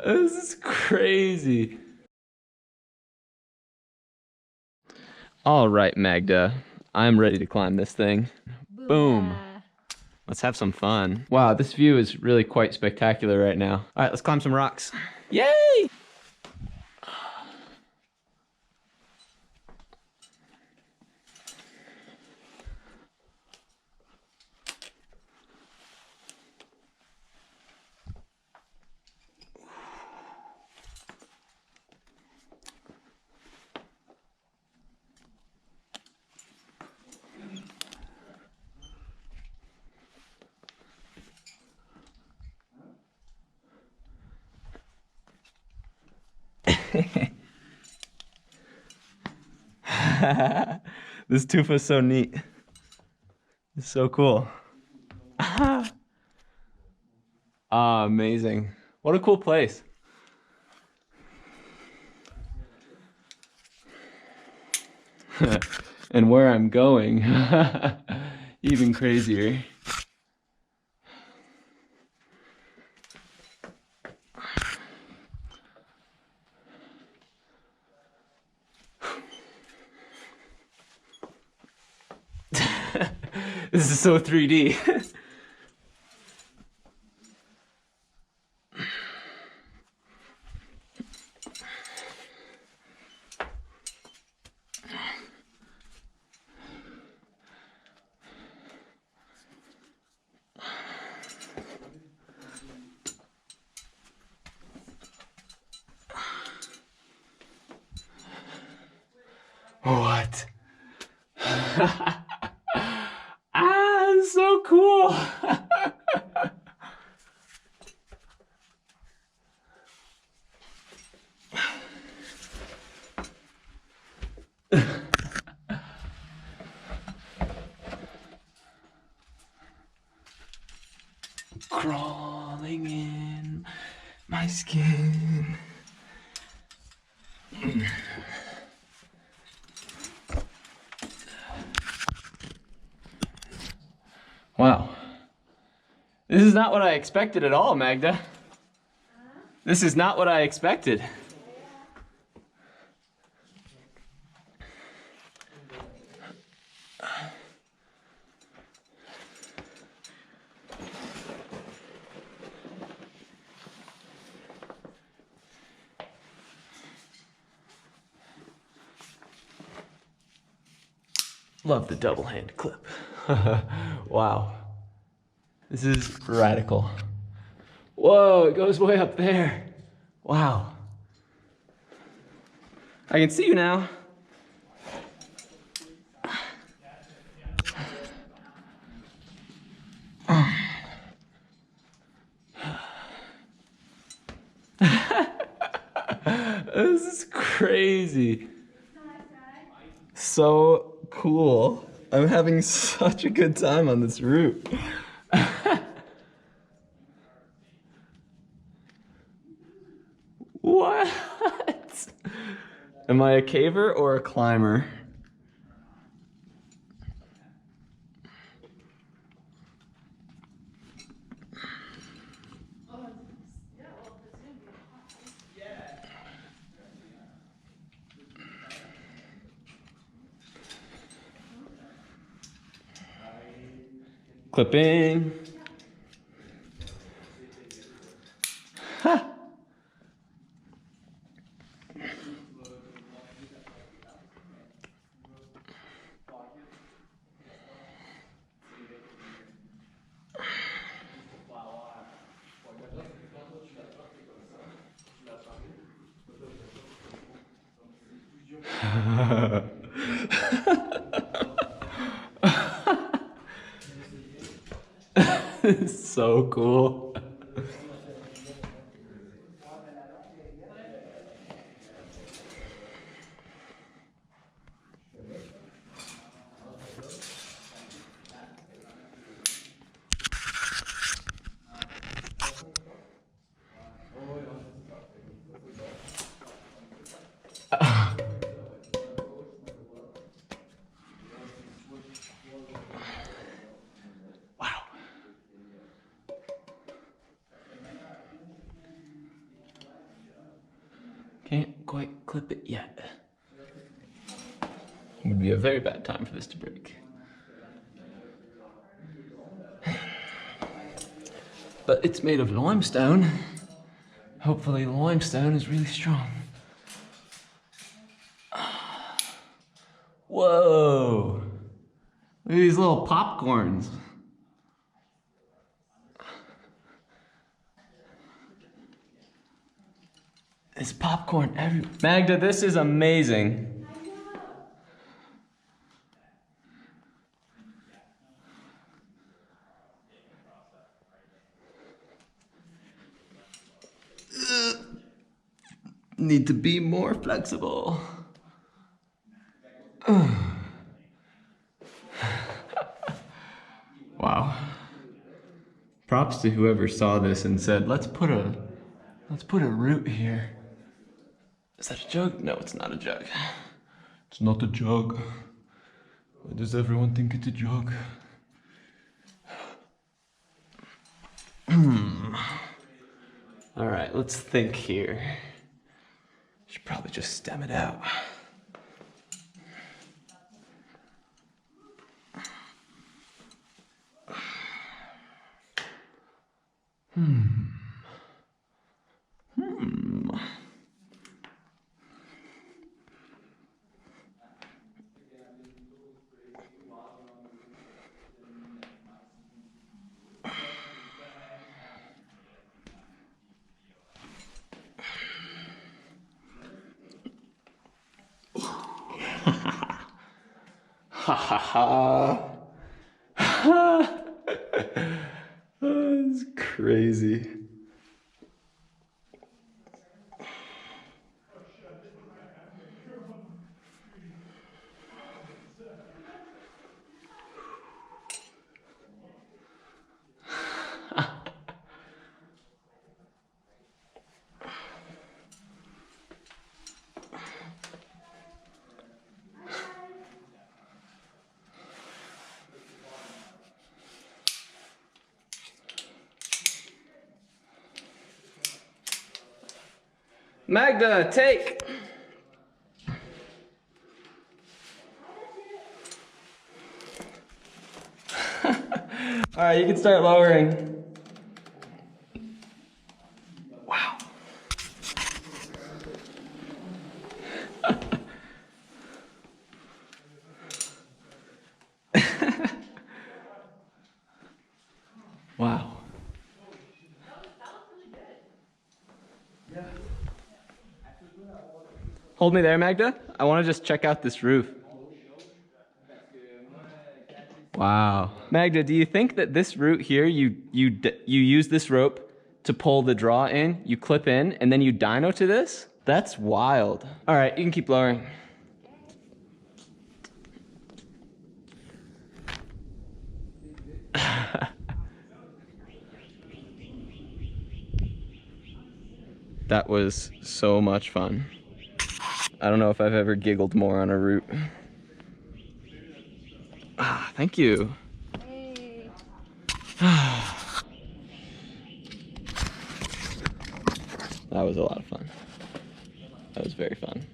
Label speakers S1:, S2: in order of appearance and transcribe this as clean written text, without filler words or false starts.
S1: This is crazy. All right, Magda. I'm ready to climb this thing. Boom. Let's have some fun. Wow, this view is really quite spectacular right now. All right, let's climb some rocks. Yay! This tufa is so neat. It's so cool. Ah, amazing. What a cool place. And where I'm going, even crazier. This is so 3D. What? Ah, it's so cool. Crawling in my skin. Wow. This is not what I expected at all, Magda. This is not what I expected. Love the double hand clip. Wow. This is radical. Whoa, it goes way up there. Wow. I can see you now. This is crazy. So cool. I'm having such a good time on this route. What? Am I a caver or a climber? Clipping. Ha! It's so cool. Wow. Can't quite clip it yet. It would be a very bad time for this to break. But it's made of limestone. Hopefully the limestone is really strong. Whoa! Look at these little popcorns. There's popcorn everywhere. Magda, this is amazing. Need to be more flexible. Wow. Props to whoever saw this and said, let's put a root here. Is that a jug? No, it's not a jug. It's not a jug. Why does everyone think it's a jug? All right, let's think here. Should probably just stem it out. Ha ha ha. That's crazy. Magda, take! All right, you can start lowering. Wow. Wow. Hold me there, Magda. I want to just check out this roof. Wow. Magda, do you think that this root here, you use this rope to pull the draw in, you clip in, and then you dyno to this? That's wild. All right, you can keep lowering. That was so much fun. I don't know if I've ever giggled more on a root. Ah, thank you. Hey. That was a lot of fun. That was very fun.